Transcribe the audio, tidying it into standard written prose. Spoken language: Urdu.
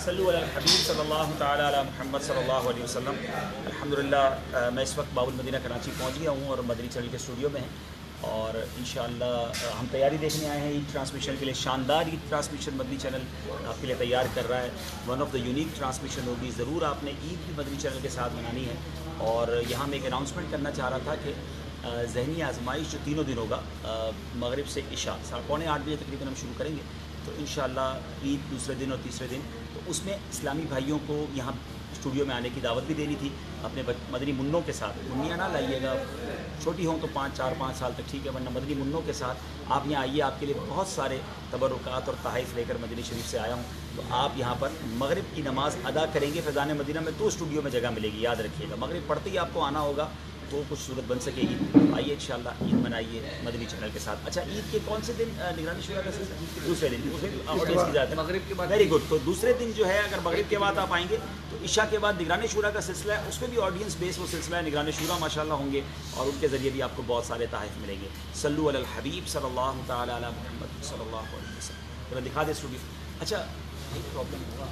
صلو علی الحبیب صلی اللہ تعالی علی محمد صلی اللہ علیہ وسلم۔ الحمدللہ میں اس وقت باب المدینہ کراچی پہنچ گیا ہوں اور مدنی چینل کے اسٹوڈیو میں ہیں، اور انشاءاللہ ہم تیاری دیکھنے آئے ہیں عید ٹرانسمیشن کے لیے۔ شاندار عید ٹرانسمیشن مدنی چینل آپ کے لیے تیار کر رہا ہے۔ One of the unique transmission ہوگی، ضرور آپ نے عید بھی مدنی چینل کے ساتھ منانی ہے۔ اور یہاں میں ایک اناؤنسمنٹ کرنا چاہ رہا تھا کہ ذہنی آزمائش جو تینوں دن ہوگا، مغرب سے عشاء 7:45 بجے تقریباً ہم شروع کریں گے، تو انشاءاللہ عید دوسرے دن اور تیسرے دن، تو اس میں اسلامی بھائیوں کو یہاں اسٹوڈیو میں آنے کی دعوت بھی دینی تھی اپنے مدنی منوں کے ساتھ۔ منیاں نہ لائیے گا، چھوٹی ہوں تو 4-5 سال تک ٹھیک ہے، ورنہ مدنی منوں کے ساتھ آپ یہاں آئیے۔ آپ کے لیے بہت سارے تبرکات اور تحائف لے کر مدنی شریف سے آیا ہوں، تو آپ یہاں پر مغرب کی نماز ادا کریں گے۔ فیضان مدینہ میں 2 اسٹوڈیو میں جگہ ملے گی، یاد رکھیے گا۔ مغرب پڑھتے ہی آپ کو آنا ہوگا تو کچھ صورت بن سکے گی۔ آئیے انشاءاللہ عید منائیے مدنی چینل کے ساتھ۔ اچھا، عید کے کون سے دن نگرانی شورا کا سلسلہ؟ دوسرے دن آڈینس کی ذات ہے مغرب کے بعد۔ Very good. تو دوسرے دن جو ہے اگر مغرب کے بعد آپ آئیں گے تو عشاء کے بعد نگرانی شورا کا سلسلہ ہے، اس میں بھی آڈینس بیس وہ سلسلہ ہے۔ نگرانی شورا ماشاءاللہ ہوں گے اور ان کے ذریعے بھی آپ کو بہت سارے تحائف ملیں گے۔ صلو علی الحبیب صلی اللہ تعالی علی محمد صلی اللہ علیہ وسلم۔ ذرا دکھا دیں اسٹوڈیو۔ اچھا، ایک پرابلم ہوگا